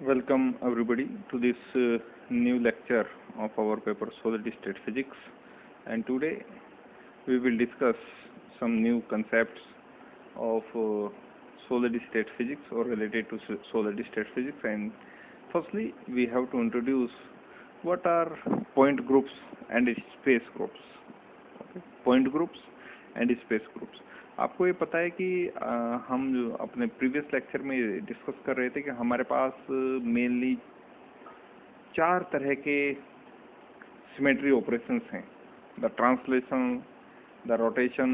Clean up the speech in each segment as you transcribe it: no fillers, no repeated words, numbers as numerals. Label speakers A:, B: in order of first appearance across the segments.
A: Welcome everybody to this new lecture of our paper Solid-State Physics, and today we will discuss some new concepts of solid-state physics or related to solid-state physics. And firstly, we have to introduce what are point groups and space groups. Okay? Point groups and space groups. आपको ये पता है कि हम जो अपने previous lecture में discuss कर रहे थे कि हमारे पास मेनली 4 तरह के सिमेट्री ऑपरेशंस हैं: the translation, the rotation,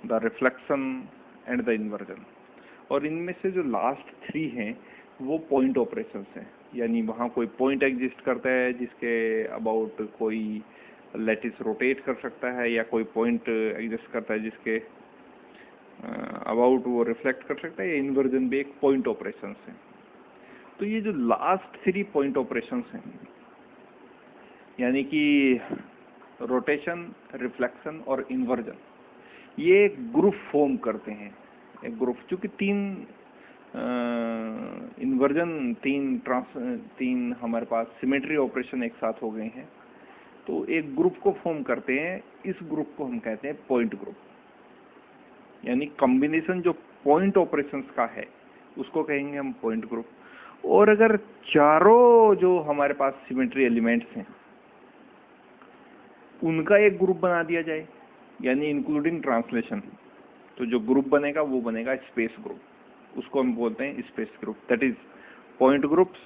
A: the reflection and the inversion. और इनमें से जो लास्ट 3 हैं वो पॉइंट ऑपरेशंस हैं, यानी वहाँ कोई पॉइंट एग्जिस्ट करता है जिसके अबाउट कोई लैटिस रोटेट कर सकता है, या कोई पॉइंट एग्जिस्ट करता है जिसके अबाउट वो रिफ्लेक्ट कर सकता है, या इन्वर्जन भी एक पॉइंट ऑपरेशंस है। तो ये जो लास्ट 3 पॉइंट ऑपरेशंस हैं, यानी कि रोटेशन, रिफ्लेक्शन और इन्वर्जन, ये एक ग्रुप फॉर्म करते हैं। एक ग्रुप, चूंकि 3 इन्वर्जन, 3 हमारे पास सिमेट्री ऑपरेशन एक साथ हो गए हैं, तो एक ग्रुप को फॉर्म करते हैं। इस ग्रुप को हम कहते हैं पॉइंट ग्रुप, यानी कॉम्बिनेशन जो पॉइंट ऑपरेशंस का है उसको कहेंगे हम पॉइंट ग्रुप। और अगर चारों जो हमारे पास सिमेट्री एलिमेंट्स हैं उनका एक ग्रुप बना दिया जाए, यानी इंक्लूडिंग ट्रांसलेशन, तो जो ग्रुप बनेगा वो बनेगा स्पेस ग्रुप। उसको हम बोलते हैं space group, that is point groups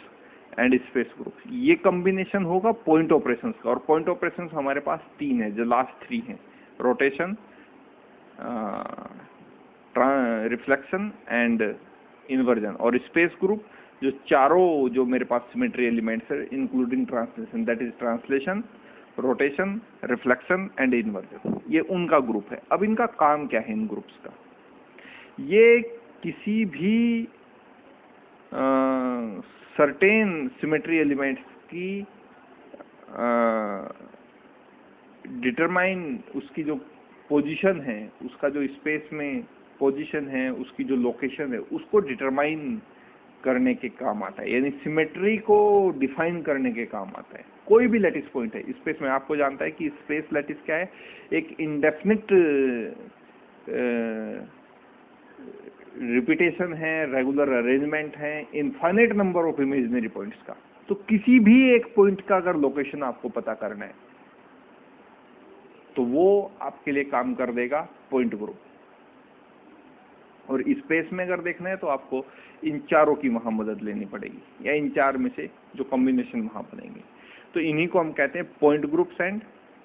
A: and space group. ये कॉम्बिनेशन होगा पॉइंट ऑपरेशंस का। और पॉइंट ऑपरेशंस हमारे पास 3 है, जो लास्ट 3 हैं: रोटेशन, रिफ्लेक्शन एंड इन्वर्जन। और स्पेस ग्रुप जो चारों जो मेरे पास सिमेट्री एलिमेंट्स है including translation, that is translation, rotation, reflection and inversion, ये उनका ग्रुप है। अब इनका काम क्या है इन ग्रुप्स का? ये किसी भी सर्टेन सिमेट्री एलिमेंट्स की डिटरमाइन, उसकी जो पोजीशन है, उसका जो स्पेस में पोजीशन है, उसकी जो लोकेशन है, उसको डिटरमाइन करने के काम आता है, यानी सिमेट्री को डिफाइन करने के काम आता है। कोई भी लैटिस पॉइंट है स्पेस में, आपको जानता है कि स्पेस लैटिस क्या है? एक इंडेफिनिट रिपीटेशन है, रेगुलर अरेंजमेंट है, infinite number of imaginary points का। तो किसी भी एक पॉइंट का अगर लोकेशन आपको पता करना है तो वो आपके लिए काम कर देगा पॉइंट ग्रुप। और स्पेस में अगर देखना है तो आपको इन चारों की वहां मदद लेनी पड़ेगी, या इन 4 में से जो कॉम्बिनेशन वहां बनेंगे, तो इन्हीं को हम कहते हैं point groups and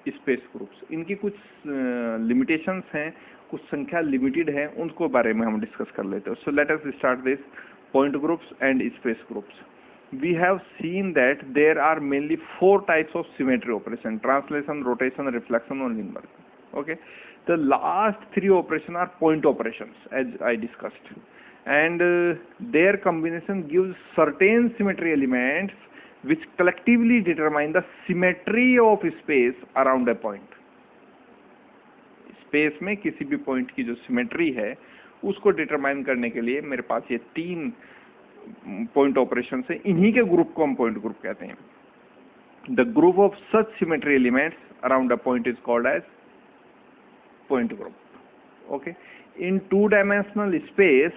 A: space groups. इनकी कुछ लिमिटेशंस हैं, कुछ संख्या लिमिटेड है, उनको बारे में हम डिस्कस कर लेते हैं। So let us start this point groups and space groups. We have seen that there are mainly 4 types of symmetry operation: translation, rotation, reflection or inversion. Okay, the last 3 operations are point operations, as I discussed, and their combination gives certain symmetry elements which collectively determine the symmetry of space around a point. Space में किसी भी point की जो symmetry है उसको determine करने के लिए मेरे पास ये 3 पॉइंट ऑपरेशन से, इन्हीं के ग्रुप को हम पॉइंट ग्रुप कहते हैं। The group of such symmetry elements around a point is called as point group. Okay, in 2 dimensional space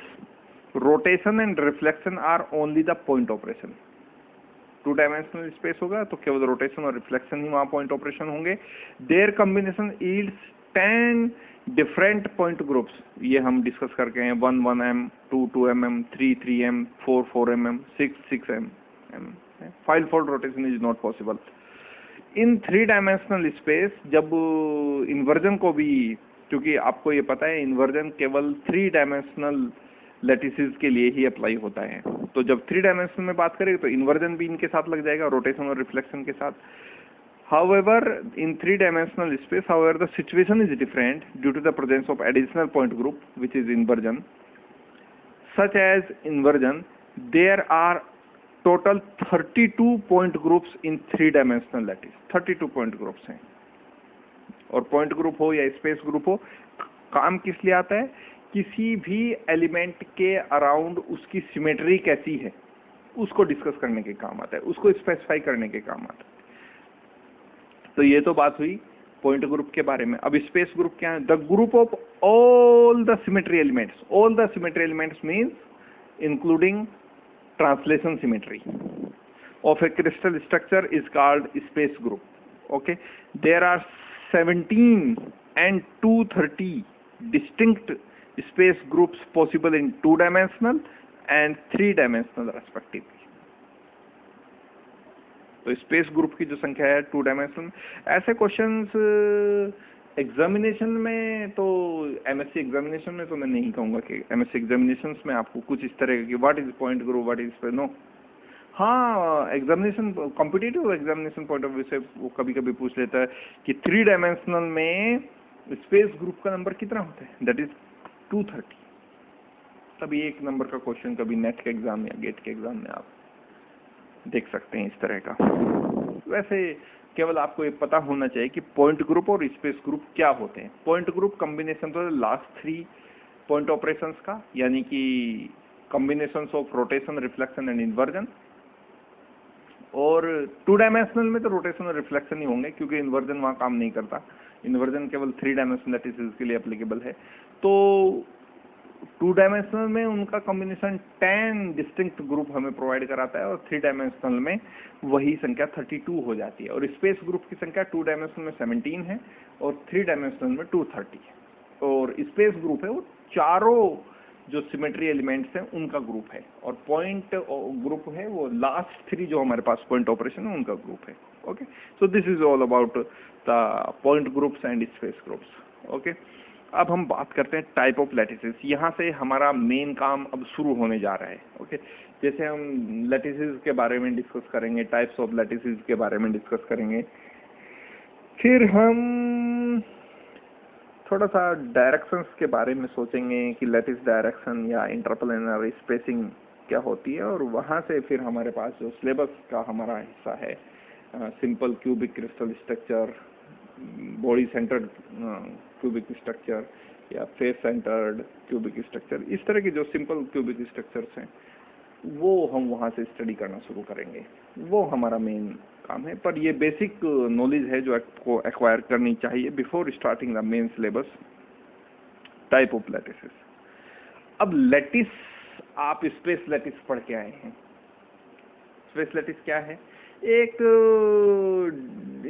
A: rotation and reflection are only the point operation. 2 dimensional space होगा तो केवल rotation और reflection ही वहां point operation होंगे। Their combination yields 10 different point groups. ये हम discuss करके हैं: 1 1m, 2 2mm, 3 3m, 4 4mm, 6 6m. Five-fold rotation is not possible. In 3 dimensional space जब इन्वर्जन को भी, क्योंकि आपको ये पता है इन्वर्जन केवल 3 डायमेंशनल लैटिसेस के लिए ही अप्लाई होता है, तो जब 3 डायमेंशन में बात करें तो इन्वर्जन भी इनके साथ लग जाएगा, रोटेशन और रिफ्लेक्शन के साथ। However, in 3-dimensional space, however, the situation is different due to the presence of additional point group, which is inversion. Such as inversion, there are total 32 point groups in 3-dimensional lattice. 32 point groups हैं। और point group हो या space group हो, काम किस लिए आता है? किसी भी एलिमेंट के अराउंड उसकी सिमेट्री कैसी है, उसको डिस्कस करने के काम आता है, उसको स्पेसिफाई करने के काम आता है। तो ये तो बात हुई पॉइंट ग्रुप के बारे में। अब स्पेस ग्रुप क्या है? The group of all the symmetry elements. All the symmetry elements means including translation symmetry of a crystal structure is called space group. Okay, there are 17 and 230 distinct space groups possible in 2-dimensional and 3-dimensional respectively. तो space group की जो संख्या है 2-डायमेंशनल। ऐसे questions examination में, तो MSc examination में तो मैं नहीं कहूँगा कि एमएससी एग्जामिनेशंस में आपको कुछ इस तरह की what is point group, what is no. हाँ, examination competitive examination point of view से वो कभी कभी पूछ लेता है कि 3-डायमेंशनल में स्पेस ग्रुप का नंबर कितना होता है, दैट इज 230। तभी एक नंबर का क्वेश्चन कभी नेट के एग्जाम या गेट के एग्जाम में आप देख सकते हैं इस तरह का। वैसे केवल आपको ये पता होना चाहिए कि पॉइंट ग्रुप और स्पेस ग्रुप क्या होते हैं। पॉइंट ग्रुप कॉम्बिनेशन तो लास्ट 3 पॉइंट ऑपरेशंस का, यानी कि combination of rotation, reflection and inversion. और 2-डायमेंशनल में तो रोटेशन और रिफ्लेक्शन ही होंगे क्योंकि इन्वर्जन वहाँ काम नहीं करता। इन्वर्जन केवल 3-डायमेंशनल लैटिसेस के लिए एप्लीकेबल है। तो 2-डायमेंशनल में उनका कॉम्बिनेशन 10 डिस्टिंक्ट ग्रुप हमें प्रोवाइड कराता है और 3-डायमेंशनल में वही संख्या 32 हो जाती है। और स्पेस ग्रुप की संख्या 2-डायमेंशनल में 17 है और 3-डायमेंशनल में 230 है। और स्पेस ग्रुप है वो चारों जो सिमेट्री एलिमेंट्स हैं उनका ग्रुप है, और पॉइंट ग्रुप है वो लास्ट 3 जो हमारे पास पॉइंट ऑपरेशन है उनका ग्रुप है। Okay, so this is all about the point groups and space groups. Okay, अब हम बात करते हैं टाइप ऑफ लैटिसेस। यहाँ से हमारा मेन काम अब शुरू होने जा रहा है। ओके, जैसे हम लैटिसेस के बारे में डिस्कस करेंगे, टाइप्स ऑफ लैटिसेस के बारे में डिस्कस करेंगे, फिर हम थोड़ा सा डायरेक्शंस के बारे में सोचेंगे कि लैटिस डायरेक्शन या इंटरप्लेनर स्पेसिंग क्या होती है, और वहाँ से फिर हमारे पास जो सिलेबस का हमारा हिस्सा है, simple cubic crystal structure, body centred cubic structure या फेस सेंटर्ड क्यूबिक स्ट्रक्चर, इस तरह के जो सिंपल क्यूबिक स्ट्रक्चर्स हैं वो हम वहाँ से स्टडी करना शुरू करेंगे। वो हमारा मेन काम है, पर ये बेसिक नॉलेज है जो आपको एक्वायर करनी चाहिए before starting the main syllabus. Type of lattices. अब लैटिस, आप स्पेस लैटिस पढ़ के आए हैं। स्पेस लैटिस क्या है? एक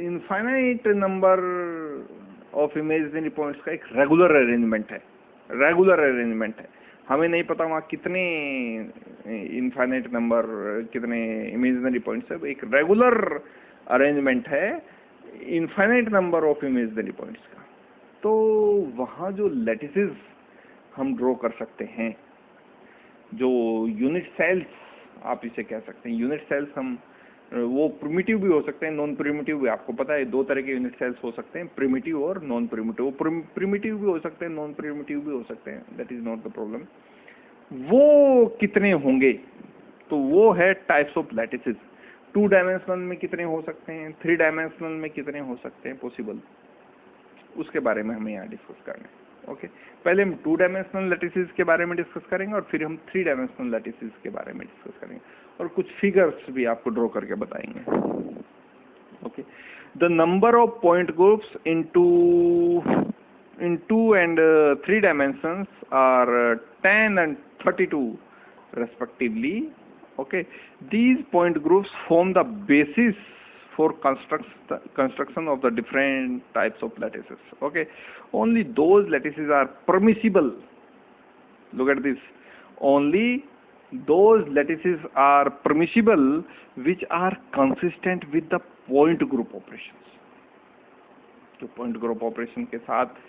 A: infinite number of imaginary points का एक रेगुलर अरेंजमेंट है। रेगुलर अरेंजमेंट है, हमें नहीं पता वहाँ कितने इनफाइनाइट नंबर, कितने इमेजिनरी पॉइंट्स है, एक रेगुलर अरेंजमेंट है infinite number of imaginary points का। तो वहाँ जो लैटिसेस हम ड्रॉ कर सकते हैं, जो यूनिट सेल्स आप इसे कह सकते हैं, यूनिट सेल्स हम, वो प्रिमिटिव भी हो सकते हैं, नॉन प्रिमिटिव भी। आपको पता है 2 तरह के यूनिट सेल्स हो सकते हैं, प्रिमिटिव और नॉन प्रिमिटिव। प्रिमिटिव भी हो सकते हैं, नॉन प्रिमिटिव भी हो सकते हैं, that is not the problem. वो कितने होंगे? तो वो है टाइप्स ऑफ लैटिसेस। 2-डायमेंशनल में कितने हो सकते हैं, 3-डायमेंशनल में कितने हो सकते हैं पॉसिबल, उसके बारे में हमें यहाँ डिस्कस करना है। ओके, पहले हम 2-डायमेंशनल लैटिसेस के बारे में डिस्कस करेंगे और फिर हम 3-डायमेंशनल लैटिसेस के बारे में डिस्कस करेंगे और कुछ फिगर्स भी आपको ड्रॉ करके बताएंगे। Okay, the number of point groups in 2 and 3 dimensions are 10 and 32 respectively. Okay, these point groups form the basis for construction of the different types of lattices. Okay, only those lattices are permissible. Look at this, only those lattices are permissible which are consistent with the point group operations. तो point group operation के साथ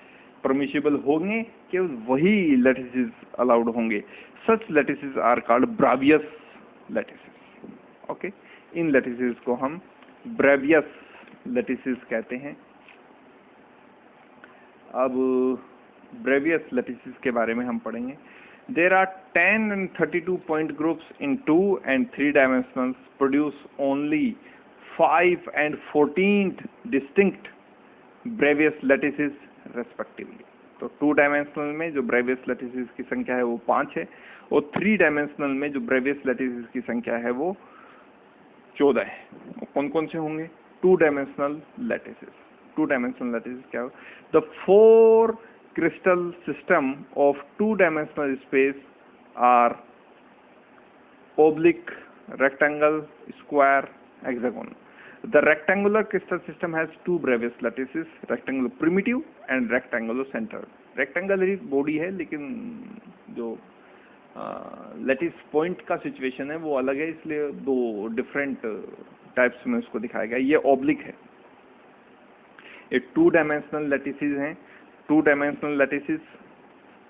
A: permissible होंगे केवल वही lattices allowed होंगे। सच lattices are called ब्रावियस lattices. Okay, in lattices को हम ब्रावियस lattices कहते हैं। अब ब्रावियस लैटिसेस के बारे में हम पढ़ेंगे। There are 10 and 32 point groups in 2 and 3 dimensions produce only 5 and 14 distinct Bravais lattices respectively. तो 2-डायमेंशनल में जो ब्रावियस लैटिसेस की संख्या है वो 5 है और 3 डायमेंशनल में जो ब्रेवियस लैटिसेस की संख्या है वो 14 है। कौन कौन से होंगे? 2 डायमेंशनल लैटिसेस। 2 डायमेंशनल लैटिसेस क्या हो? The 4 crystal system of 2-dimensional space are oblique, rectangle, square, hexagon. The rectangular crystal system has 2 Bravais lattices, rectangular primitive and rectangular centered. Rectangular he body है, लेकिन जो लैटिस पॉइंट का situation है वो अलग है, इसलिए 2 डिफरेंट टाइप्स में उसको दिखाया गया। ये ऑब्लिक है, ये 2 डायमेंशनल लैटिसेस हैं। 2 dimensional lattices.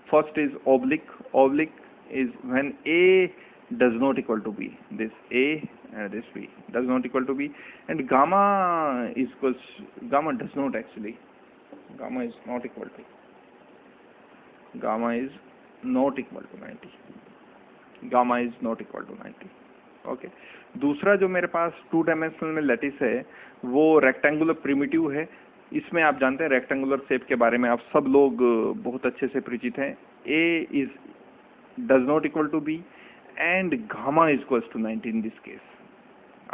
A: First is oblique. Oblique is when A does not equal to B. This A and this B does not equal to B, and gamma does not actually. Gamma is not equal to 90. Gamma is not equal to 90. Okay दूसरा जो मेरे पास 2 dimensional में lattice है वो rectangular primitive है। इसमें आप जानते हैं रेक्टेंगुलर शेप के बारे में आप सब लोग बहुत अच्छे से परिचित हैं। A is does not equal to B and gamma is equals to 90 in this case।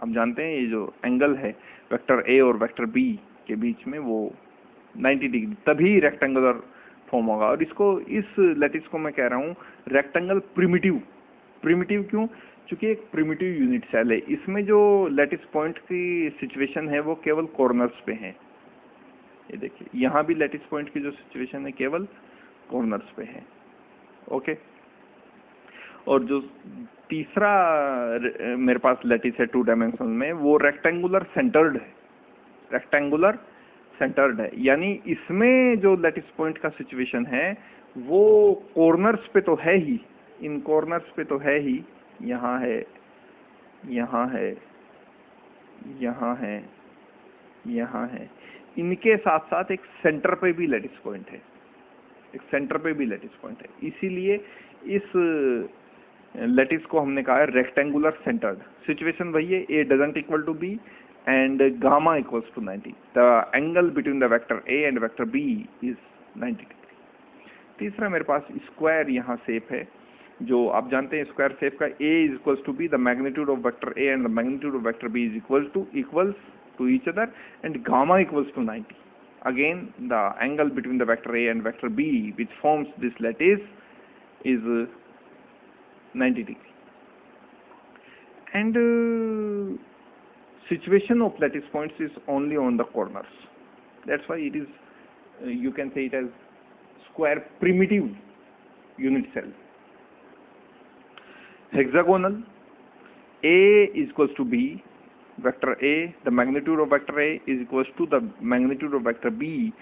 A: आप जानते हैं ये जो एंगल है वेक्टर A और वेक्टर B के बीच में वो 90 डिग्री, तभी रेक्टेंगुलर फॉर्म होगा। और इसको, इस लैटिस को मैं कह रहा हूँ रेक्टेंगल प्रिमिटिव। प्रिमिटिव क्यों? क्योंकि एक प्रिमिटिव यूनिट सेल है। इसमें जो लैटिस पॉइंट की सिचुएशन है वो केवल कॉर्नर्स पे है। ये देखिए यहाँ भी लैटिस पॉइंट की जो सिचुएशन है केवल कॉर्नर्स पे है। ओके और जो तीसरा मेरे पास लैटिस है 2 डायमेंशनल में वो रेक्टेंगुलर सेंटर्ड है। रेक्टेंगुलर सेंटर्ड है यानी इसमें जो लैटिस पॉइंट का सिचुएशन है वो कॉर्नर्स पे तो है ही, इन कॉर्नर्स पे तो है ही, यहाँ है, यहाँ है, यहाँ है, यहाँ है, इनके साथ साथ एक सेंटर पे भी लैटिस पॉइंट है, एक सेंटर पे भी लैटिस पॉइंट है। इसीलिए इस लैटिस को हमने कहा है रेक्टेंगुलर सेंटर्ड। सिचुएशन वही है, A doesn't equal to B and gamma equals to 90. The angle between the vector A and vector B is 90 degree। तीसरा मेरे पास स्क्वायर यहाँ शेप है, जो आप जानते हैं स्क्वायर शेप का A is equals to B, the magnitude of vector A and the magnitude of vector B is equals to each other and gamma equals to 90. Again the angle between the vector A and vector B which forms this lattice is 90 degree. And situation of lattice points is only on the corners. That's why it is you can say it as square primitive unit cell. Hexagonal, A is equals to B, vector A, the magnitude of vector A is equals to the magnitude of vector B,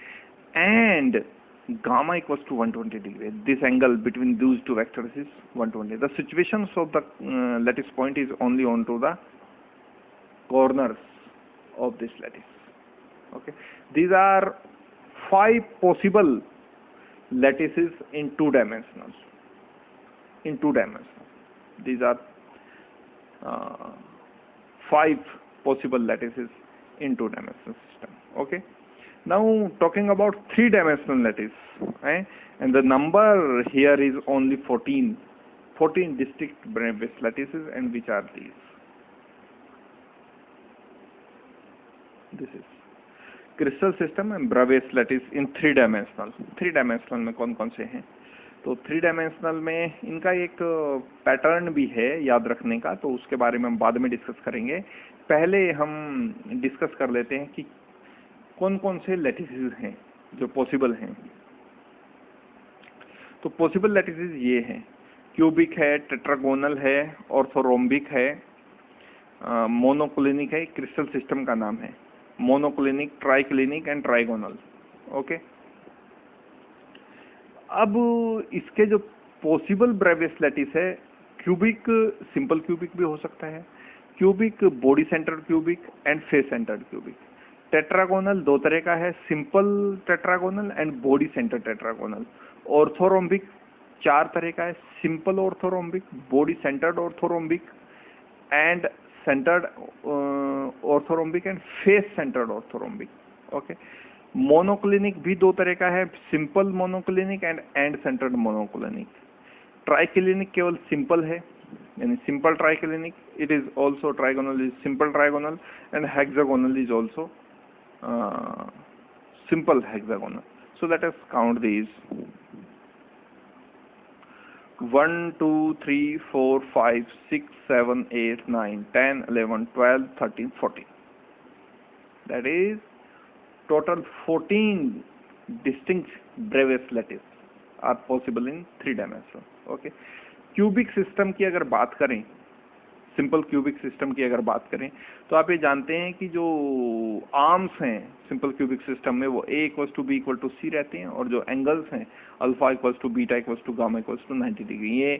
A: and gamma equals to 120 degree. This angle between those two vectors is 120. The situations of the lattice point is only onto the corners of this lattice. Okay, these are 5 possible lattices in 2 dimensionals. In 2 dimensions. These are 5 possible lattices in 2 dimensional system. Okay. Now talking about 3 dimensional lattice, and the number here is only 14 distinct Bravais lattices, and which are these? This is crystal system and Bravais lattice in 3 dimensional. 3 dimensional में कौन कौन से हैं? तो 3 dimensional में इनका एक pattern भी है याद रखने का, तो उसके बारे में हम बाद में डिस्कस करेंगे। पहले हम डिस्कस कर लेते हैं कि कौन कौन से लैटिसेस हैं जो पॉसिबल हैं। तो पॉसिबल लैटिसेस ये हैं, क्यूबिक है, टेट्रागोनल है, ऑर्थोरोम्बिक है, मोनोक्लिनिक है, क्रिस्टल सिस्टम का नाम है। Monoclinic, triclinic and trigonal. Okay अब इसके जो पॉसिबल ब्रेवियस लैटिस है, क्यूबिक सिंपल क्यूबिक भी हो सकता है, cubic body centred cubic and face centred cubic. Tetragonal 2 तरह का है, simple tetragonal and body centred tetragonal. Orthorhombic 4 तरह का है, simple orthorhombic, body centred orthorhombic and centred orthorhombic and face centred orthorhombic. Okay monoclinic भी 2 तरह का है, simple monoclinic and centred monoclinic. Triclinic केवल सिंपल है, यानी simple triclinic. It is also trigonal is simple trigonal and hexagonal is also simple hexagonal. So let us count these. 1 2 3 4 5 6 7 8 9 10 11 12 13 14. That is total 14 distinct Bravais lattice are possible in 3 dimension. Okay. Cubic system की अगर बात करें, simple cubic system की अगर बात करें, तो आप ये जानते हैं कि जो आर्म्स हैं सिंपल क्यूबिक सिस्टम में वो a equals to B equal to C रहते हैं, और जो एंगल्स हैं alpha equals to beta equals to gamma equals to 90 degree, ये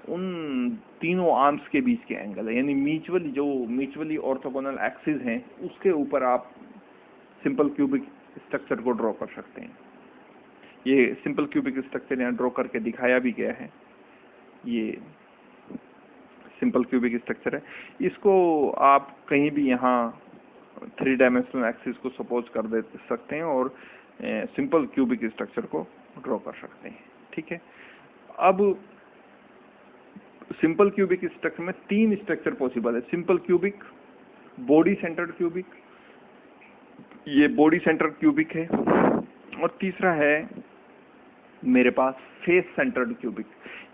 A: उन तीनों आर्म्स के बीच के एंगल है. यानी म्यूचुअली ऑर्थोगोनल एक्सिस हैं उसके ऊपर आप सिंपल क्यूबिक स्ट्रक्चर को ड्रॉ कर सकते हैं. ये सिंपल क्यूबिक स्ट्रक्चर यहाँ ड्रॉ करके दिखाया भी गया है. ये सिंपल क्यूबिक स्ट्रक्चर है. इसको आप कहीं भी यहाँ 3 डायमेंशनल एक्सिस को सपोज कर दे सकते हैं और सिंपल क्यूबिक स्ट्रक्चर को ड्रॉ कर सकते हैं. ठीक है. अब सिंपल क्यूबिक स्ट्रक्चर में 3 स्ट्रक्चर पॉसिबल है. Simple cubic, body centred cubic, ये बॉडी सेंटर्ड क्यूबिक है, और तीसरा है मेरे पास फेस सेंटर्ड क्यूबिक.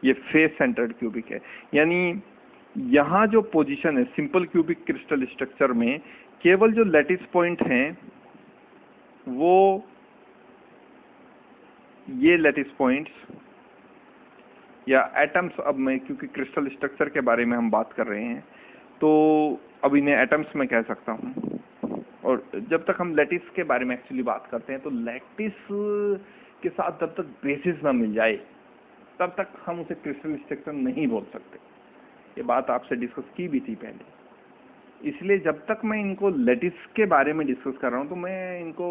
A: ये फेस सेंटर्ड क्यूबिक है. यानी यहाँ जो पोजीशन है सिंपल क्यूबिक क्रिस्टल स्ट्रक्चर में, केवल जो लैटिस पॉइंट हैं वो ये लैटिस पॉइंट्स या एटम्स, अब मैं क्योंकि क्रिस्टल स्ट्रक्चर के बारे में हम बात कर रहे हैं तो अब इन्हें एटम्स में कह सकता हूँ. और जब तक हम लैटिस के बारे में एक्चुअली बात करते हैं तो लैटिस के साथ जब तक बेसिस ना मिल जाए तब तक हम उसे क्रिस्टल स्ट्रक्चर नहीं बोल सकते. ये बात आपसे डिस्कस की भी थी पहले. इसलिए जब तक मैं इनको लैटिस के बारे में डिस्कस कर रहा हूँ तो मैं इनको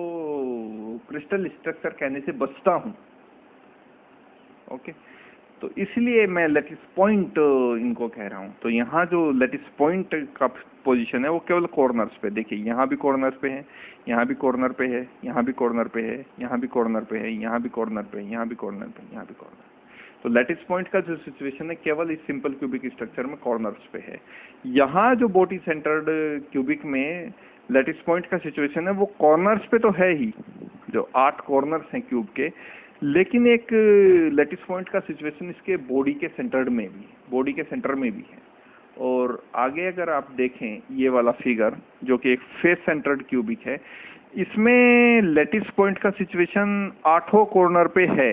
A: क्रिस्टल स्ट्रक्चर कहने से बचता हूँ. ओके. तो इसलिए मैं लैटिस पॉइंट इनको कह रहा हूँ. तो यहाँ जो लैटिस पॉइंट का पोजीशन है वो केवल कॉर्नर्स पे. देखिए यहाँ भी कॉर्नर्स पे है, यहाँ भी कॉर्नर पे है, यहाँ भी कॉर्नर पे है, यहाँ भी कॉर्नर पे है, यहाँ भी कॉर्नर पे, यहाँ भी कॉर्नर पे, यहाँ भी कॉर्नर. तो लैटिस पॉइंट का जो सिचुएशन है केवल इस सिंपल क्यूबिक स्ट्रक्चर में कॉर्नर्स पे है. यहाँ जो बॉडी सेंटर्ड क्यूबिक में लैटिस पॉइंट का सिचुएशन है वो कॉर्नर्स पे तो है ही, जो 8 कॉर्नर्स हैं क्यूब के, लेकिन एक लैटिस पॉइंट का सिचुएशन इसके बॉडी के सेंटर में भी है. और आगे अगर आप देखें ये वाला फिगर जो कि एक फेस सेंटर्ड क्यूबिक है, इसमें लैटिस पॉइंट का सिचुएशन 8 कॉर्नर पे है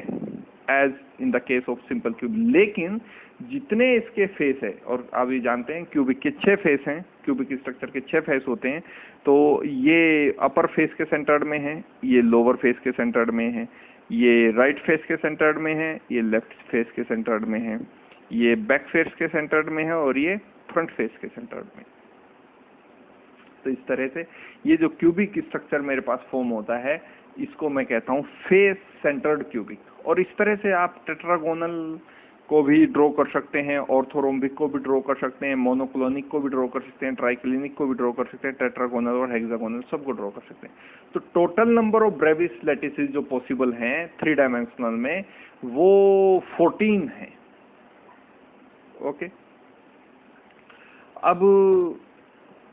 A: as in the case of simple cube. लेकिन जितने इसके फेस है, और आप ये जानते हैं क्यूबिक के 6 फेस हैं, क्यूबिक स्ट्रक्चर के 6 फेस होते हैं, तो ये अपर फेस के सेंटर्ड में है, ये लोअर फेस के सेंटर्ड में है, ये राइट फेस के सेंटर्ड में है, ये लेफ्ट फेस के सेंटर्ड में है, ये बैक फेस के सेंटर्ड में है, और ये फ्रंट फेस के सेंटर्ड में. तो इस तरह से ये जो क्यूबिक स्ट्रक्चर मेरे पास फॉर्म होता है इसको मैं कहता हूँ फेस सेंटर्ड क्यूबिक. और इस तरह से आप टेट्रागोनल को भी ड्रॉ कर सकते हैं, ऑर्थोरोम्बिक को भी ड्रॉ कर सकते हैं, मोनोक्लोनिक को भी ड्रॉ कर सकते हैं, ट्राइक्लिनिक को भी ड्रॉ कर सकते हैं, टेट्रागोनल और हेक्सागोनल सबको ड्रॉ कर सकते हैं. तो total number of Brevis lattices जो पॉसिबल हैं 3 डायमेंशनल में वो 14 हैं. ओके. अब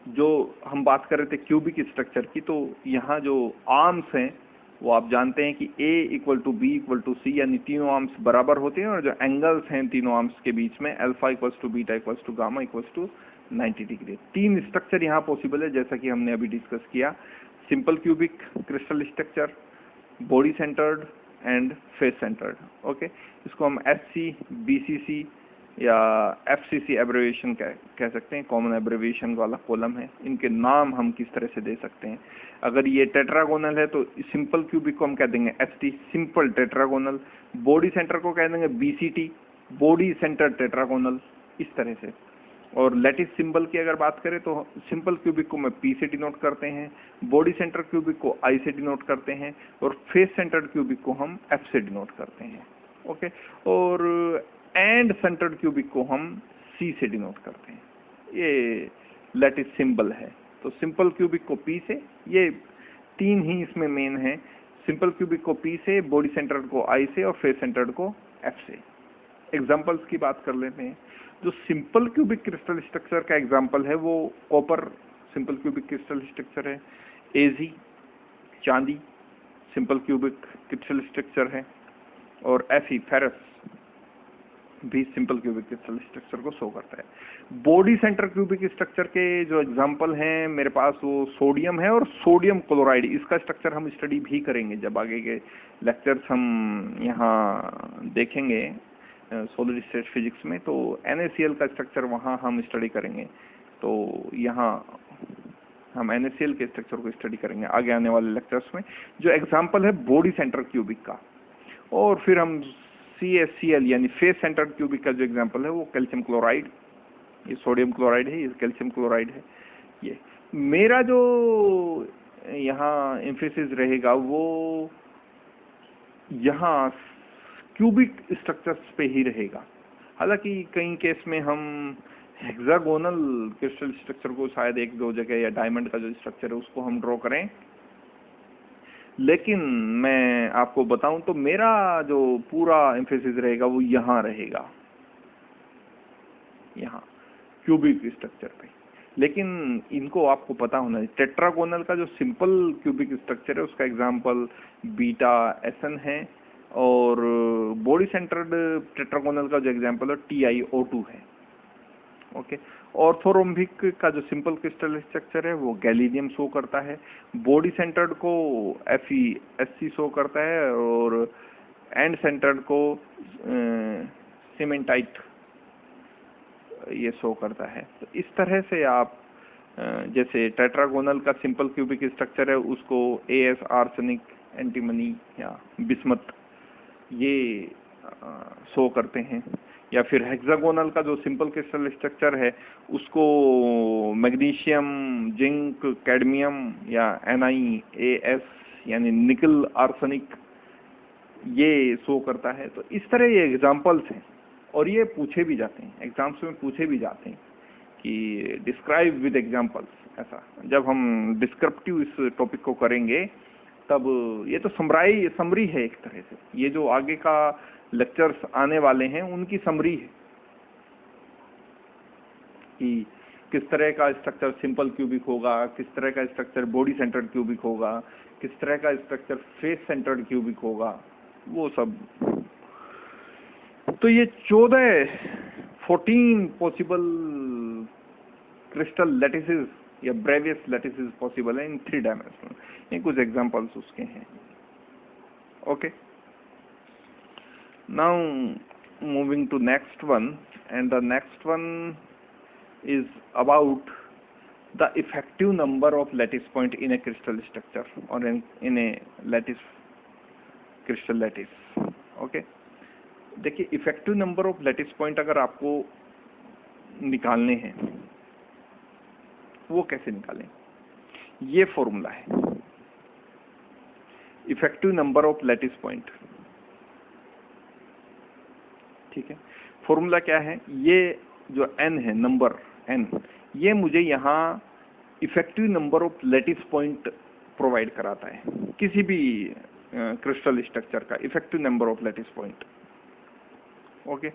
A: जो हम बात कर रहे थे क्यूबिक स्ट्रक्चर की, तो यहाँ जो आर्म्स हैं वो आप जानते हैं कि a equal to B equal to C, यानी तीनों आर्म्स बराबर होते हैं, और जो एंगल्स हैं तीनों आर्म्स के बीच में alpha equals to beta equals to gamma equals to 90 degree. 3 structure यहाँ पॉसिबल है जैसा कि हमने अभी डिस्कस किया. Simple cubic crystal structure, body centred and face centred. Okay. इसको हम SC, BCC या FCC एब्रेविएशन कह सकते हैं. कॉमन एब्रेविएशन वाला कॉलम है. इनके नाम हम किस तरह से दे सकते हैं. अगर ये टेट्रागोनल है तो सिंपल क्यूबिक को हम कह देंगे ST, simple tetragonal. Body centre को कह देंगे BCT, बॉडी सेंटर टेट्रागोनल, इस तरह से. और लैटिस सिंबल की अगर बात करें तो सिंपल क्यूबिक को मैं P से डिनोट करते हैं, बॉडी सेंटर क्यूबिक को I से डिनोट करते हैं, और फेस सेंटर्ड क्यूबिक को हम F से डिनोट करते हैं. ओके. और एंड सेंटर्ड क्यूबिक को हम C से डिनोट करते हैं. ये लैटिस सिंबल है. तो सिंपल क्यूबिक को P से, ये 3 ही इसमें मेन है. सिंपल क्यूबिक को P से, बॉडी सेंटर्ड को I से, और फेस सेंटर्ड को F से. एग्जांपल्स की बात कर लेते हैं। जो सिंपल क्यूबिक क्रिस्टल स्ट्रक्चर का एग्जांपल है वो copper simple cubic crystal structure है, एजी चांदी सिंपल क्यूबिक क्रिस्टल स्ट्रक्चर है, और एफी फेरस भी सिंपल क्यूबिक क्रिस्टल स्ट्रक्चर को शो करता है। बॉडी सेंटर क्यूबिक स्ट्रक्चर के जो एग्जांपल हैं मेरे पास वो सोडियम है और सोडियम क्लोराइड। इसका स्ट्रक्चर हम स्टडी भी करेंगे जब आगे के लेक्चर्स हम यहाँ देखेंगे सॉलिड स्टेट फिजिक्स में, तो NaCl का स्ट्रक्चर वहाँ हम स्टडी करेंगे। तो यहाँ हम NaCl के स्ट्रक्चर को स्टडी करेंगे आगे आने वाले लेक्चर्स में। जो एग्जांपल है बॉडी सेंटर क्यूबिक का, और फिर हम CaCl यानी फेस सेंटर क्यूबिक का जो एग्जांपल है वो कैल्शियम क्लोराइड, ये सोडियम क्लोराइड है, ये कैल्शियम क्लोराइड है। ये मेरा जो यहाँ एम्फेसिस रहेगा वो यहाँ क्यूबिक स्ट्रक्चर्स पे ही रहेगा। हालांकि कई केस में हम हेक्सागोनल क्रिस्टल स्ट्रक्चर को शायद एक दो जगह, या डायमंड का जो स्ट्रक्चर है उसको हम ड्रॉ करें, लेकिन मैं आपको बताऊं तो मेरा जो पूरा एम्फेसिस रहेगा वो यहाँ रहेगा, यहाँ क्यूबिक स्ट्रक्चर पे। लेकिन इनको आपको पता होना चाहिए, टेट्रागोनल का जो सिंपल क्यूबिक स्ट्रक्चर है उसका एग्जांपल बीटा SN है, और बॉडी सेंटर्ड टेट्रागोनल का जो एग्जांपल है TiO2 है। ओके, ऑर्थोरोम्बिक का जो सिंपल क्रिस्टल स्ट्रक्चर है वो गैलीनियम शो करता है, बॉडी सेंटर्ड को FeSC शो करता है, और एंड सेंटर्ड को सीमेंटाइट ये शो करता है। तो इस तरह से आप जैसे टेट्रागोनल का सिंपल क्यूबिक स्ट्रक्चर है उसको AS आर्सेनिक, एंटीमनी या बिस्मथ ये शो करते हैं, या फिर हेक्सागोनल का जो सिंपल क्रिस्टल स्ट्रक्चर है उसको मैग्नीशियम, जिंक, कैडमियम या NiAs यानी निकल आर्सेनिक ये शो करता है। तो इस तरह ये एग्जांपल्स हैं, और ये पूछे भी जाते हैं एग्जाम्स में, पूछे भी जाते हैं कि डिस्क्राइब विद एग्जांपल्स। ऐसा जब हम डिस्क्रिप्टिव इस टॉपिक को करेंगे तब ये तो समरी है एक तरह से, ये जो आगे का लेक्चर्स आने वाले हैं उनकी समरी है कि किस तरह का स्ट्रक्चर सिंपल क्यूबिक होगा, किस तरह का स्ट्रक्चर बॉडी सेंटर्ड क्यूबिक होगा, किस तरह का स्ट्रक्चर फेस सेंटर्ड क्यूबिक होगा, वो सब। तो ये 14 पॉसिबल क्रिस्टल लैटिसेस या ब्रेवियस लैटिसेस पॉसिबल है इन 3 डायमेंशनल। ये कुछ एग्जांपल्स उसके हैं। Okay, now moving to next one, and the next one is about the effective number of lattice point in a crystal structure or in a lattice crystal lattice. Okay, देखिए effective number of lattice point अगर आपको निकालने हैं वो कैसे निकालें, ये formula है effective number of lattice point. ठीक है, फॉर्मूला क्या है, ये जो n है, नंबर n, ये मुझे यहाँ effective number of lattice point provide कराता है किसी भी क्रिस्टल स्ट्रक्चर का effective number of lattice point. Okay,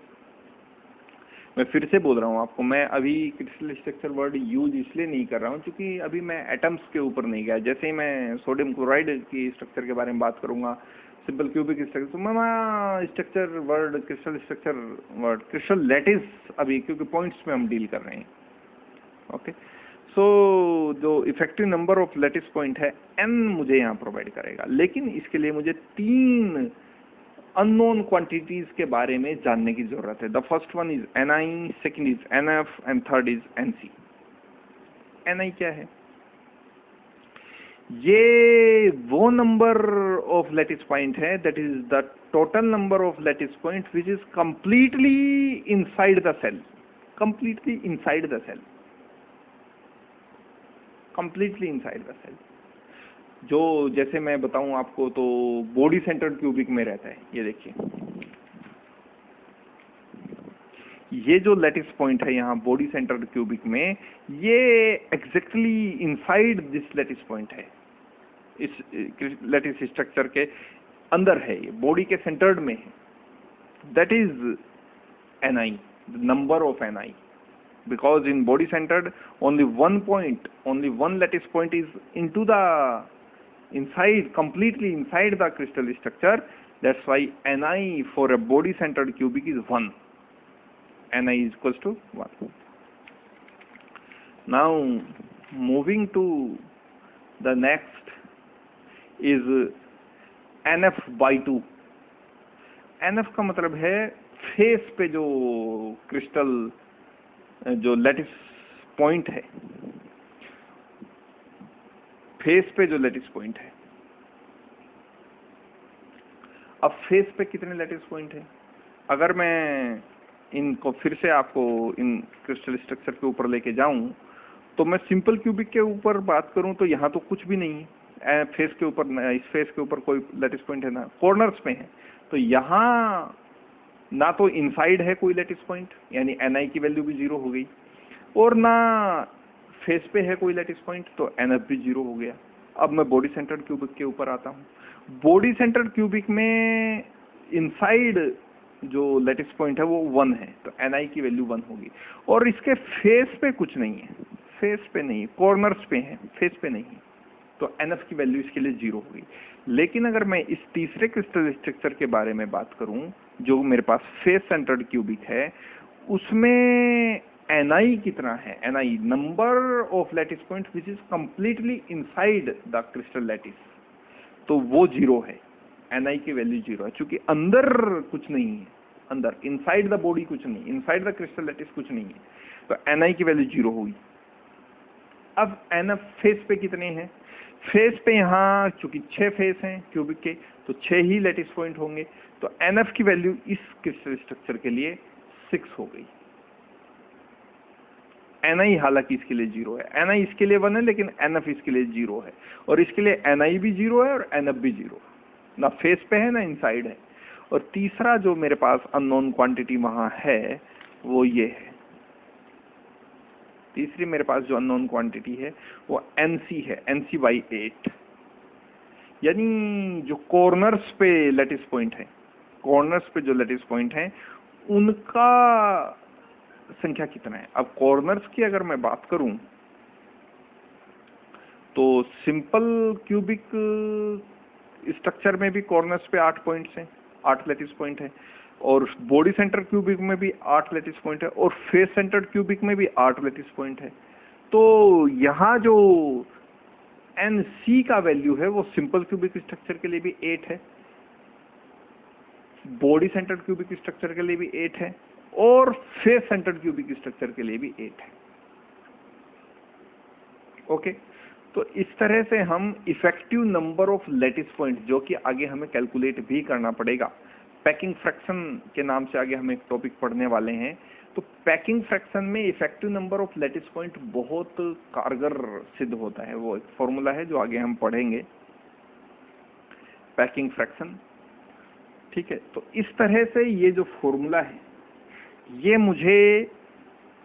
A: मैं फिर से बोल रहा हूँ आपको, मैं अभी क्रिस्टल स्ट्रक्चर वर्ड यूज इसलिए नहीं कर रहा हूँ क्योंकि अभी मैं एटम्स के ऊपर नहीं गया। जैसे ही मैं सोडियम क्लोराइड की स्ट्रक्चर के बारे में बात करूँगा, सिंपल क्यूबिक स्ट्रक्चर, तो मैं structure word, crystal structure word, crystal lattice अभी, क्योंकि पॉइंट्स में हम डील कर रहे हैं। ओके, सो जो effective number of lattice point है n मुझे यहाँ प्रोवाइड करेगा, लेकिन इसके लिए मुझे 3 अननोन क्वांटिटीज के बारे में जानने की जरूरत है। The first one is Ni, second is Nf and third is Nc। Ni क्या है, ये वो नंबर ऑफ लैटिस पॉइंट है that is the total number of lattice point which is completely inside the cell, completely inside the cell, completely inside the cell. जो जैसे मैं बताऊं आपको तो बॉडी सेंटर्ड क्यूबिक में रहता है। ये देखिए, ये जो लैटिस पॉइंट है यहाँ बॉडी सेंटर्ड क्यूबिक में, ये exactly inside this lattice point है, इस लैटिस स्ट्रक्चर के अंदर है, ये बॉडी के सेंटर्ड में है। That is Ni, the number of Ni, because in body centered only one lattice point is into the inside, completely inside the crystal structure. That's why Ni for a body centered cubic is 1. Ni is equals to 1. Now moving to the next is NF by 2. NF का मतलब है face पे जो crystal जो lattice point है, face पे जो lattice point है। अब फेस पे कितने लैटिस पॉइंट है? अगर मैं इनको फिर से आपको इन क्रिस्टल स्ट्रक्चर के ऊपर लेके जाऊं तो मैं सिंपल क्यूबिक के ऊपर बात करूं तो यहाँ तो कुछ भी नहीं है। फेस के ऊपर, इस फेस के ऊपर कोई लैटिस पॉइंट है ना, कॉर्नर्स पे है। तो यहाँ ना तो इनसाइड है कोई लैटिस पॉइंट, यानी Ni की वैल्यू भी 0 हो गई, और ना फेस पे है कोई लैटिस पॉइंट, तो NF भी 0 हो गया। अब मैं बॉडी सेंटर्ड क्यूबिक के ऊपर आता हूँ। बॉडी सेंटर्ड क्यूबिक में इनसाइड जो लैटिस पॉइंट है वो 1 है, तो Ni की वैल्यू 1 होगी, और इसके फेस पे कुछ नहीं है, फेस पे नहीं, कॉर्नर्स पे है, फेस पे नहीं, तो NF की वैल्यू इसके लिए 0 होगी। लेकिन अगर मैं इस तीसरे क्रिस्टल स्ट्रक्चर के बारे में बात करूं जो मेरे पास फेस सेंटर्ड क्यूबिक है, उसमें Ni कितना है? Ni number of lattice point which is completely inside the crystal lattice, तो वो 0 है। Ni की वैल्यू 0 है, क्योंकि अंदर कुछ नहीं है, अंदर इनसाइड द बॉडी कुछ नहीं, इनसाइड द क्रिस्टल लैटिस कुछ नहीं है, तो Ni की वैल्यू 0 होगी। अब NF फेस पे कितने हैं? फेस पे यहाँ चूंकि 6 फेस हैं क्यूबिक के, तो 6 ही लैटिस पॉइंट होंगे, तो NF की वैल्यू इस क्रिस्टल स्ट्रक्चर के लिए 6 हो गई। Ni हालांकि इसके लिए 0 है, Ni इसके लिए 1 है, लेकिन NF इसके लिए 0 है, और इसके लिए Ni भी 0 है और NF भी 0 है, ना फेस पे है ना इनसाइड है। और तीसरा जो मेरे पास अननोन क्वांटिटी वहां है वो ये है, तीसरी मेरे पास जो अननोन क्वांटिटी है वो NC है, NC by 8, यानी जो कॉर्नर्स पे लैटिस पॉइंट है, कॉर्नर्स पे जो लैटिस पॉइंट है उनका संख्या कितना है। अब कॉर्नर्स की अगर मैं बात करूं तो सिंपल क्यूबिक स्ट्रक्चर में भी कॉर्नर्स पे 8 पॉइंट्स हैं, 8 लैटिस पॉइंट है, और बॉडी सेंटर क्यूबिक में भी 8 लैटिस पॉइंट है, और फेस सेंटर क्यूबिक में भी 8 लैटिस पॉइंट है। तो यहाँ जो NC का वैल्यू है वो सिंपल क्यूबिक स्ट्रक्चर के लिए भी 8 है, बॉडी सेंटर क्यूबिक स्ट्रक्चर के लिए भी 8 है, और फेस सेंटर क्यूबिक स्ट्रक्चर के लिए भी 8 है। ओके, तो इस तरह से हम effective number of lattice point, जो कि आगे हमें कैलकुलेट भी करना पड़ेगा, पैकिंग फ्रैक्शन के नाम से आगे हम एक टॉपिक पढ़ने वाले हैं, तो पैकिंग फ्रैक्शन में effective number of lattice point बहुत कारगर सिद्ध होता है। वो एक फॉर्मूला है जो आगे हम पढ़ेंगे, पैकिंग फ्रैक्शन। ठीक है, तो इस तरह से ये जो फॉर्मूला है ये मुझे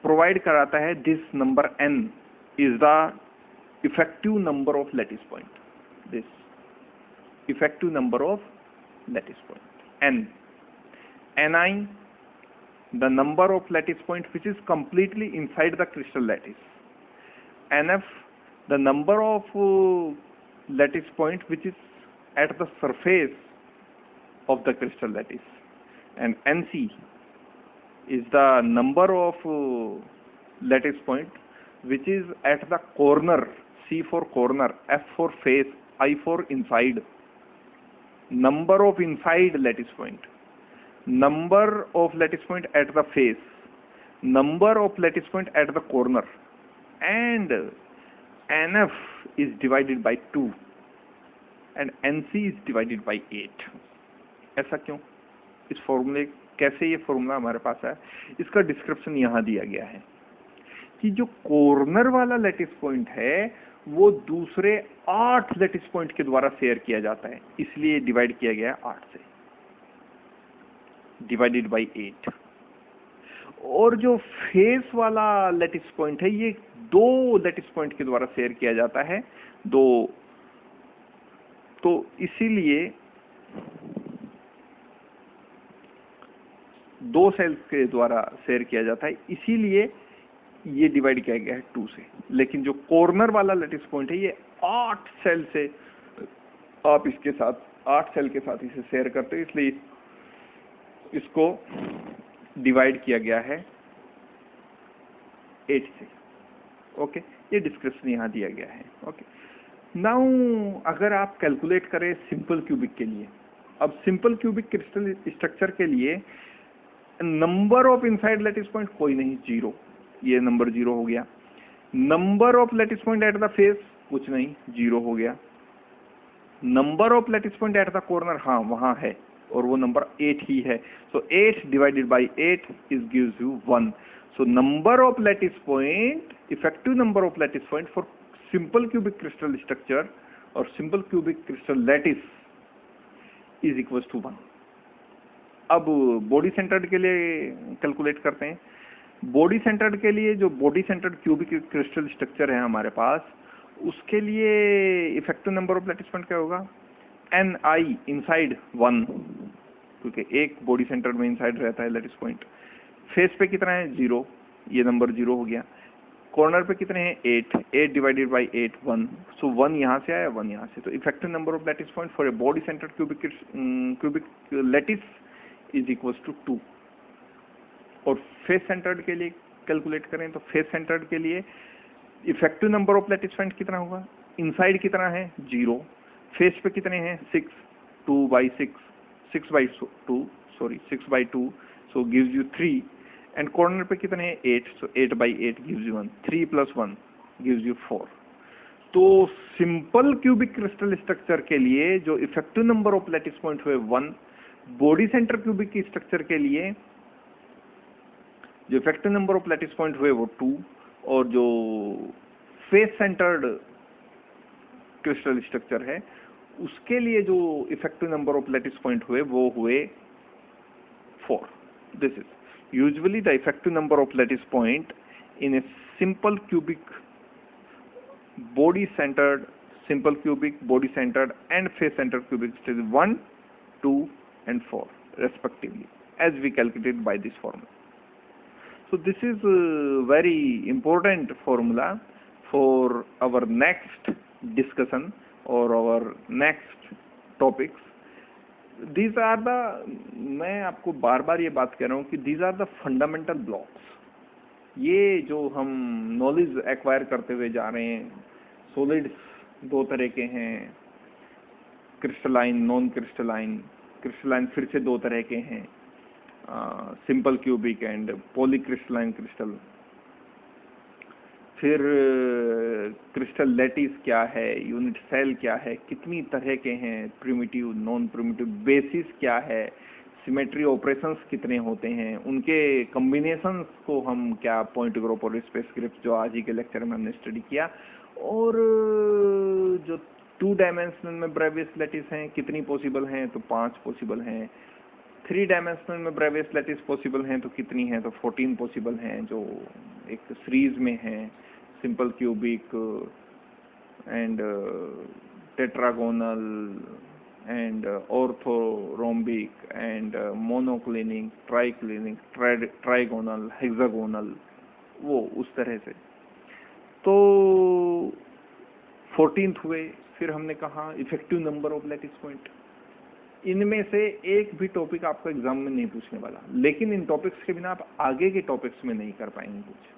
A: प्रोवाइड कराता है this number n is the effective number of lattice point, this effective number of lattice point, Ni the number of lattice point which is completely inside the crystal lattice, NF the number of lattice point which is at the surface of the crystal lattice, and NC is the number of lattice point which is at the corner, C for corner, F for face, I for inside, number of inside lattice point, number of lattice point at the face, number of lattice point at the corner, and NF is divided by 2 and NC is divided by 8। ऐसा क्यों? इस फॉर्मूले, कैसे ये formula हमारे पास है, इसका description यहाँ दिया गया है कि जो कॉर्नर वाला लैटिस पॉइंट है वो दूसरे 8 लैटिस पॉइंट के द्वारा शेयर किया जाता है, इसलिए डिवाइड किया गया 8 से, डिवाइडेड बाय 8। और जो फेस वाला लैटिस पॉइंट है ये 2 लैटिस पॉइंट के द्वारा शेयर किया जाता है, 2, तो इसीलिए 2 सेल्स के द्वारा शेयर किया जाता है, इसीलिए ये डिवाइड किया गया है 2 से। लेकिन जो कॉर्नर वाला लैटिस पॉइंट है ये 8 सेल से, आप इसके साथ 8 सेल के साथ इसे शेयर करते हो, इसलिए इसको डिवाइड किया गया है 8 से। ओके, ये डिस्क्रिप्शन यहाँ दिया गया है। ओके, नाउ अगर आप कैलकुलेट करें सिंपल क्यूबिक के लिए, अब सिंपल क्यूबिक क्रिस्टल स्ट्रक्चर के लिए number of inside lattice point कोई नहीं, 0, ये नंबर 0 हो गया। Number of lattice point at the face कुछ नहीं, 0 हो गया। Number of lattice point at the corner, हाँ वहां है, और वो नंबर 8 ही है। सो 8 divided by 8 is gives you 1। So number of lattice point, effective number of lattice point for simple cubic crystal structure और simple cubic crystal lattice is equal to 1। अब body centred के लिए कैलकुलेट करते हैं। Body centred के लिए, जो body centred cubic crystal structure है हमारे पास, उसके लिए effective number of lattice point क्या होगा, Ni इनसाइड 1, क्योंकि एक बॉडी सेंटर में इनसाइड रहता है लैटिस पॉइंट। फेस पे कितना है, 0, ये नंबर 0 हो गया। कॉर्नर पे कितने हैं, 8 डिवाइडेड बाई 8 1, सो 1 यहाँ से आया, 1 यहाँ से। तो effective number of lattice point for a body centre cubic lattice is equal to 2। और फेस सेंटर्ड के लिए कैलकुलेट करें तो फेस सेंटर्ड के लिए effective number of lattice point कितना होगा, इनसाइड कितना है, 0, फेस पे कितने हैं, 6, 2 by 6, 6 by 2, so gives you 3, and corner पे कितने हैं, 8, so 8 by 8 gives you 1, 3 plus 1 gives you 4। तो सिंपल क्यूबिक क्रिस्टल स्ट्रक्चर के लिए जो effective number of lattice point हुए 1, बॉडी सेंटर क्यूबिक की स्ट्रक्चर के लिए जो effective number of lattice point हुए वो 2, और जो फेस सेंटर्ड क्रिस्टल स्ट्रक्चर है उसके लिए जो effective number of lattice point हुए वो हुए 4। This is usually the effective number of lattice point in a simple cubic body centered, simple cubic, body centered and face centered cubic structure 1, 2 and 4 respectively, as we calculated by this formula. So this is a very important formula for our next discussion or our next topics. These are the, मैं आपको बार बार ये बात कह रहा हूँ कि these are the fundamental blocks. ये जो हम नॉलेज एक्वायर करते हुए जा रहे हैं, सॉलिड्स 2 तरह के हैं, क्रिस्टलाइन, नॉन क्रिस्टलाइन। क्रिस्टलाइन फिर से 2 तरह के हैं, simple cubic and polycrystalline crystal. फिर क्रिस्टल लैटिस क्या है, यूनिट सेल क्या है, कितनी तरह के हैं, प्रिमिटिव, नॉन प्रिमिटिव, बेसिस क्या है, सिमेट्री ऑपरेशंस कितने होते हैं, उनके कॉम्बिनेशंस को हम क्या पॉइंट ग्रुप और स्पेस ग्रुप जो आज ही के लेक्चर में हमने स्टडी किया, और जो 2 डायमेंशनल में ब्रेवियस लैटिस हैं कितनी पॉसिबल हैं, तो 5 पॉसिबल हैं। 3 डायमेंशनल में ब्रेवियस लैटिस पॉसिबल हैं तो कितनी हैं, तो 14 पॉसिबल हैं, जो एक सीरीज में हैं, simple cubic and tetragonal and orthorhombic and monoclinic, triclinic, trigonal, hexagonal, वो उस तरह से। तो 14th हुए। फिर हमने कहा effective number of lattice point. इनमें से एक भी टॉपिक आपको एग्जाम में नहीं पूछने वाला, लेकिन इन टॉपिक्स के बिना आप आगे के टॉपिक्स में नहीं कर पाएंगे कुछ,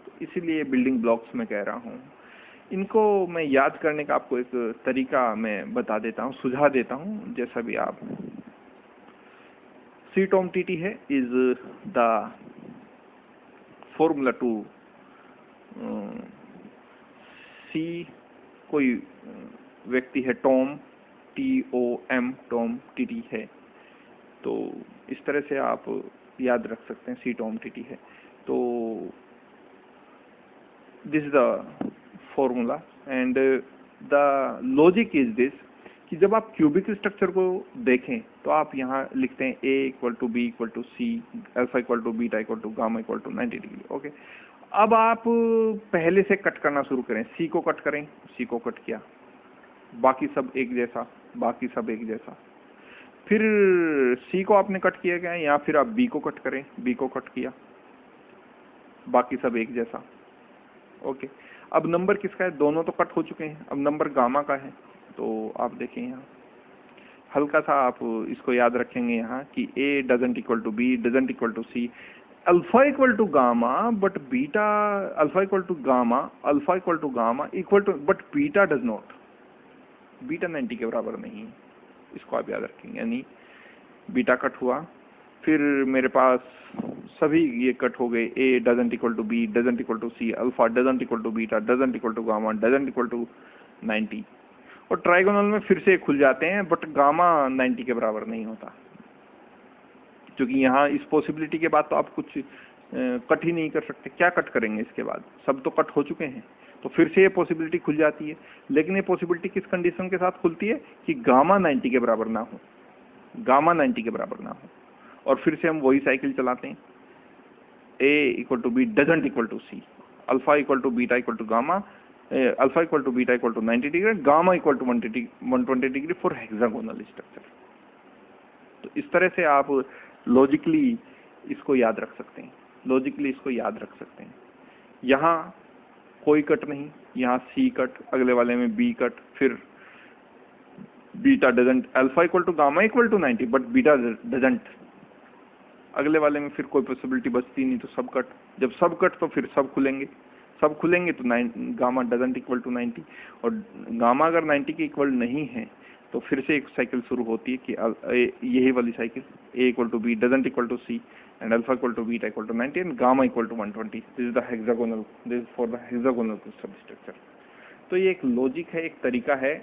A: तो इसीलिए बिल्डिंग ब्लॉक्स में कह रहा हूँ। इनको मैं याद करने का आपको एक तरीका मैं बता देता हूँ, सुझा देता हूँ। जैसा भी आप सी टॉम टी टी है इज द फॉर्मूला टू सी, कोई व्यक्ति है टॉम, TOM, टॉम टी है, तो इस तरह से आप याद रख सकते हैं, सी टॉम टी है। तो this is the formula and the logic is this कि जब आप क्यूबिक स्ट्रक्चर को देखें तो आप यहाँ लिखते हैं A equal to B equal to C, alpha equal to beta equal to gamma equal to 90 degree. Okay, अब आप पहले से कट करना शुरू करें। C को कट करें, C को कट किया, बाकी सब एक जैसा, बाकी सब एक जैसा। फिर सी को आपने कट किया गया या फिर आप बी को कट करें, बी को कट किया, बाकी सब एक जैसा। ओके, अब नंबर किसका है? दोनों तो कट हो चुके हैं, अब नंबर गामा का है। तो आप देखें यहाँ हल्का सा आप इसको याद रखेंगे यहाँ कि A doesn't equal to B, doesn't equal to C, alpha equal to gamma but beta, alpha equal to gamma, alpha equal to gamma equal to, but beta does not, beta 90 के बराबर नहीं है, इसको आप याद रखेंगे। यानी बीटा कट हुआ, फिर मेरे पास सभी ये कट हो गए, A doesn't equal to B, doesn't equal to C, alpha doesn't equal to beta, doesn't equal to gamma, doesn't equal to 90। और ट्राइगोनल में फिर से खुल जाते हैं, बट गामा 90 के बराबर नहीं होता, क्योंकि यहाँ इस पॉसिबिलिटी के बाद तो आप कुछ कट ही नहीं कर सकते। क्या कट करेंगे इसके बाद? सब तो कट हो चुके हैं, तो फिर से ये पॉसिबिलिटी खुल जाती है। लेकिन ये पॉसिबिलिटी किस कंडीशन के साथ खुलती है? कि गामा 90 के बराबर ना हो, गामा 90 के बराबर ना हो। और फिर से हम वही साइकिल चलाते हैं, A equal to B doesn't equal to C, alpha equal to beta equal to gamma, alpha equal to beta equal to 90 degree, gamma equal to 120 degree for hexagonal structure. तो इस तरह से आप लॉजिकली इसको याद रख सकते हैं, लॉजिकली इसको याद रख सकते हैं। यहाँ कोई कट नहीं, यहाँ सी कट, अगले वाले में बी कट, फिर beta doesn't, alpha equal to gamma equal to 90 but beta doesn't, अगले वाले में फिर कोई पॉसिबिलिटी बचती नहीं, तो सब कट। जब सब कट तो फिर सब खुलेंगे, सब खुलेंगे तो गामा डजंट इक्वल टू 90, और गामा अगर 90 के इक्वल नहीं है तो फिर से एक साइकिल शुरू होती है कि यही वाली cycle, A equal to B doesn't equal to C and alpha equal to beta equal to 90 and gamma equal to 120। This is the hexagonal, this is for the hexagonal crystal structure. तो ये एक logic है, एक तरीका है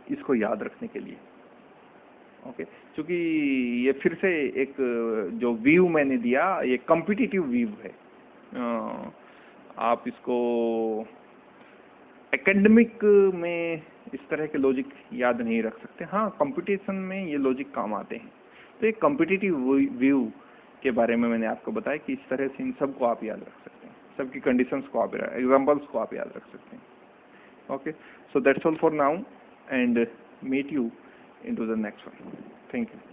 A: इसको याद रखने के लिए। ओके, क्योंकि ये फिर से एक जो व्यू मैंने दिया, ये कॉम्पिटिटिव व्यू है। आप इसको एकेडमिक में इस तरह के लॉजिक याद नहीं रख सकते। हाँ, कंपटीशन में ये लॉजिक काम आते हैं। तो एक कॉम्पिटिटिव व्यू के बारे में मैंने आपको बताया कि इस तरह से इन सब को आप याद रख सकते हैं, सबकी कंडीशंस को आप, एग्जांपल्स को आप याद रख सकते हैं। Okay, so that's all for now and meet you into the next one. Thank you.